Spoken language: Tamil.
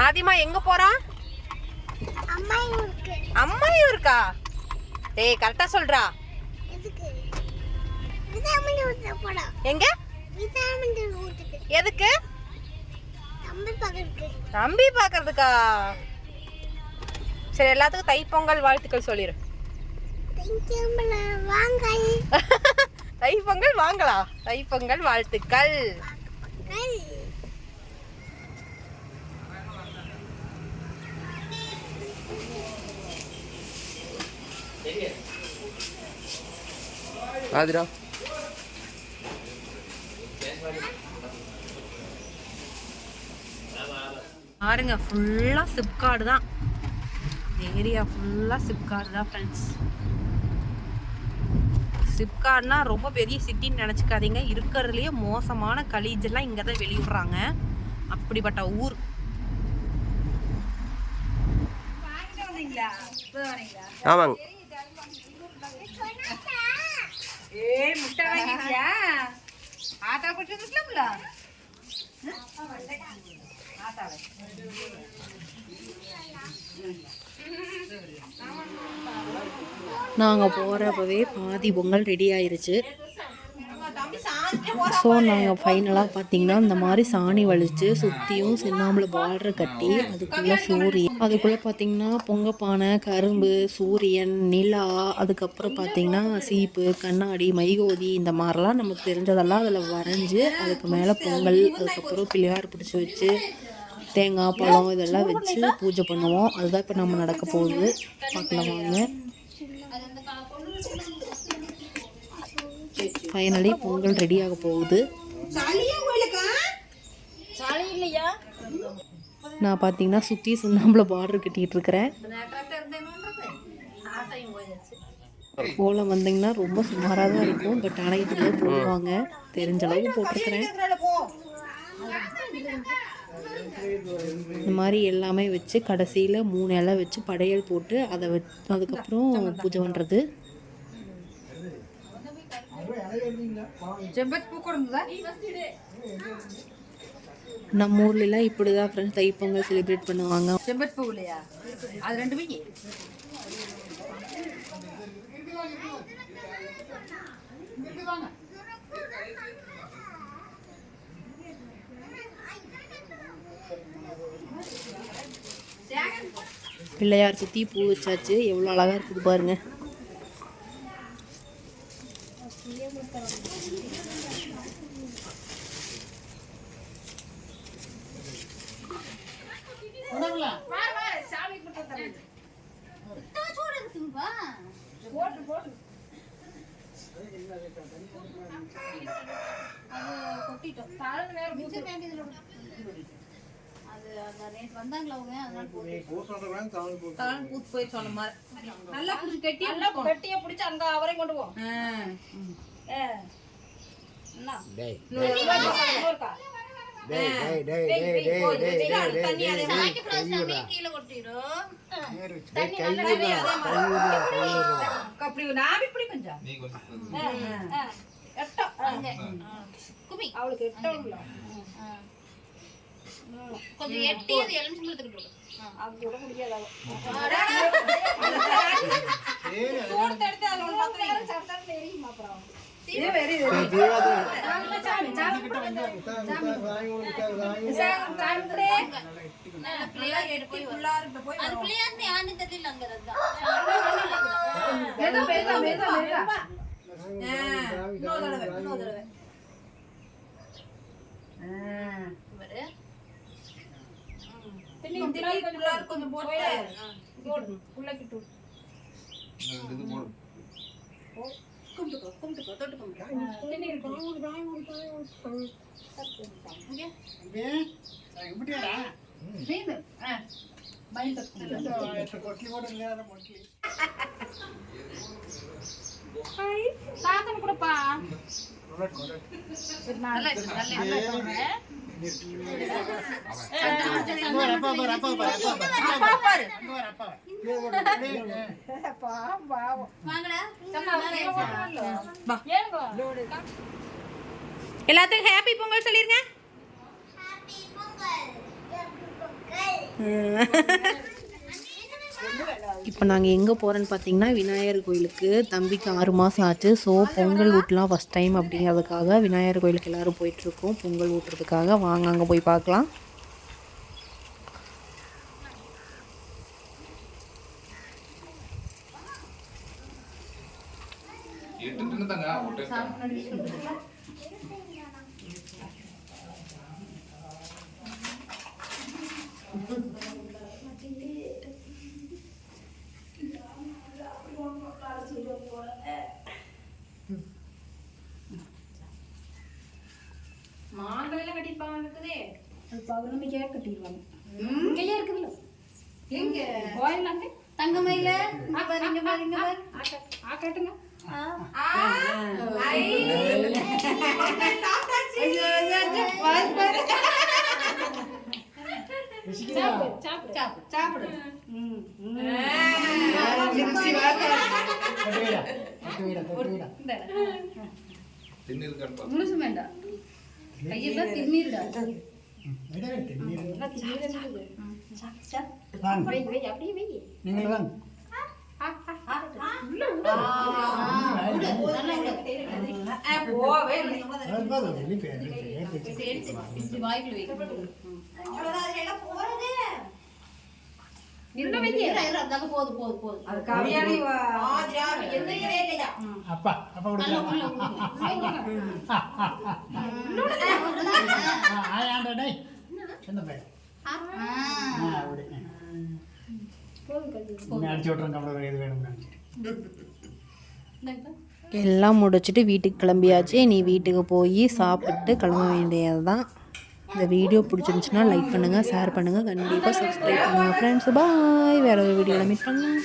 ஆதிமா எங்க போறோம்? அம்மாயூருக்கா? டேய் கரெக்டா சொல்றா. எங்க? எதுக்கு? தம்பி பாக்குறதுக்கா? சரி, எல்லாத்துக்கும் தைப்பொங்கல் வாழ்த்துக்கள் சொல்லிரு. தைப்பொங்கல் வாங்களா? தைப்பொங்கல் வாழ்த்துக்கள். ஆதிரா பாருங்க, ஃபுல்லா சிப்கார்டு தான். ஏரியா ஃபுல்லா சிப்கார்டு தான் ஃப்ரெண்ட்ஸ். சிப்கார்ட்னா ரொம்ப பெரிய சிட்டின்னு நினச்சிக்காதீங்க. இருக்கிறதுலையே மோசமான கலீஜெல்லாம் இங்கே தான் வெளியிடுறாங்க. அப்படிப்பட்ட ஊர். ஆமாங்க. முட்டை வாங்கிட்டியா? ஆட்டா போட்டுருக்கலாம்ல. நாங்கள் போகிறப்பவே பாதி பொங்கல் ரெடி ஆயிடுச்சு. ஸோ நாங்கள் ஃபைனலாக பார்த்திங்கன்னா இந்த மாதிரி சாணி வலித்து சுற்றியும் சுண்ணாம்பில் பார்டர் கட்டி அதுக்குள்ளே சூரியன், அதுக்குள்ளே பார்த்திங்கன்னா பொங்கப்பானை, கரும்பு, சூரியன், நிலா, அதுக்கப்புறம் பார்த்திங்கன்னா சீப்பு, கண்ணாடி, மைகோதி, இந்த மாதிரிலாம் நமக்கு தெரிஞ்சதெல்லாம் அதில் வரைஞ்சி அதுக்கு மேலே பொங்கல், அதுக்கப்புறம் பிள்ளையார் பிடிச்சி வச்சு தேங்காய் பழம் இதெல்லாம் வச்சு பூஜை பண்ணுவோம். அதுதான் இப்போ நம்ம நடக்க போகுது. பார்க்கலாம் வாங்க. ஃபைனலி பொங்கல் ரெடியாக போகுது. நான் பார்த்தீங்கன்னா சுற்றி சுண்ணாம்பில் பார்டர் கட்டிகிட்டு இருக்கிறேன். கோலம் வந்தீங்கன்னா ரொம்ப சுமாராக தான் இருக்கும். பட் ஆனால் இப்படி தான் போடுவாங்க. தெரிஞ்ச அளவுக்கு போட்டிருக்கிறேன். இந்த மாதிரி எல்லாமே வச்சு கடைசியில் 3 இலை வச்சு படையல் போட்டு அதை அதுக்கப்புறம் பூஜை பண்ணுறது. நம்ம ஊர்லாம் இப்படி தான் ஃப்ரெண்ட்ஸ் தைப்பொங்கல் செலிப்ரேட் பண்ணுவாங்க. செம்பருத்தி இல்லையா? அது 2 வை. பிள்ளையார் சுற்றி பூ வச்சாச்சு. எவ்வளோ அழகாக இருக்குது பாருங்க. கொஞ்சம் எட்டி அது எலுமிச்சம்பழத்துக்கு போடு. அது கூட முடியாது. சோறு எடுத்து அதுல ஒரு பத்திரை சட்டை எரியுமா அப்புறம். இது வெரி வெரி. சாமி சாமி கிட்ட வந்து சாமி நல்ல பிள்ளையார் எடுத்து உள்ளார போய் அது பிள்ளையார் யான்னு தெரியல அங்கறதா. வேதா வேதா வேதா வேதா. நோ தடவை. இவரே பிள்ளையார் கொஞ்சம் போடு புள்ளக்கிட்டு இது போடு. கும்பிட்டுக்கோ தொட்டு கும்பிட்டு. திண்ணி இருக்கு. ஓகே எப்படிடா? நீது மைண்ட் தட்டு கொட்டி போடுங்க அத மொட்டி. ஹாய் சாதம் கூடப்பா. நல்லா சொல்றேன். எல்லாத்துக்கும் ஹாப்பி பொங்கல் சொல்லிருங்க. இப்போ நாங்கள் எங்கே போகிறோன்னு பார்த்தீங்கன்னா விநாயகர் கோயிலுக்கு. தம்பிக்கு 6 மாதம் ஆச்சு. ஸோ பொங்கல் ஊட்டலாம் ஃபஸ்ட் டைம் அப்படிங்கிறதுக்காக விநாயகர் கோயிலுக்கு எல்லோரும் போயிட்டுருக்கோம் பொங்கல் ஊட்டுறதுக்காக. வாங்க அங்கே போய் பார்க்கலாம். மாங்கலாம் கட்டிப்பாங்க இருக்குதே. அது பௌர்ணமிக்கே கட்டிடுவாங்க. இங்கேயே இருக்குதுல்ல. எங்க கோயிலாங்க தங்கமயில பாருங்க பாருங்க ஆ காட்டுங்க. ஐ சாப்பிட்டாச்சு. பாரு சாப்பிடு சாப்பிடு சாப்பிடு. முழுசு வேண்டாம். கையெல்லாம் தின்னிருடா. எல்லாம் முடிச்சுட்டு வீட்டுக்கு கிளம்பியாச்சு. நீ வீட்டுக்கு போய் சாப்பிட்டு கிளம்ப வேண்டியது தான். இந்த வீடியோ பிடிச்சிருந்துச்சுன்னா லைக் பண்ணுங்கள், ஷேர் பண்ணுங்கள், கண்டிப்பாக சப்ஸ்கிரைப் பண்ணுங்கள் ஃப்ரெண்ட்ஸ். பாய். வேறு ஒரு வீடியோவில் மீட் பண்ணலாம்.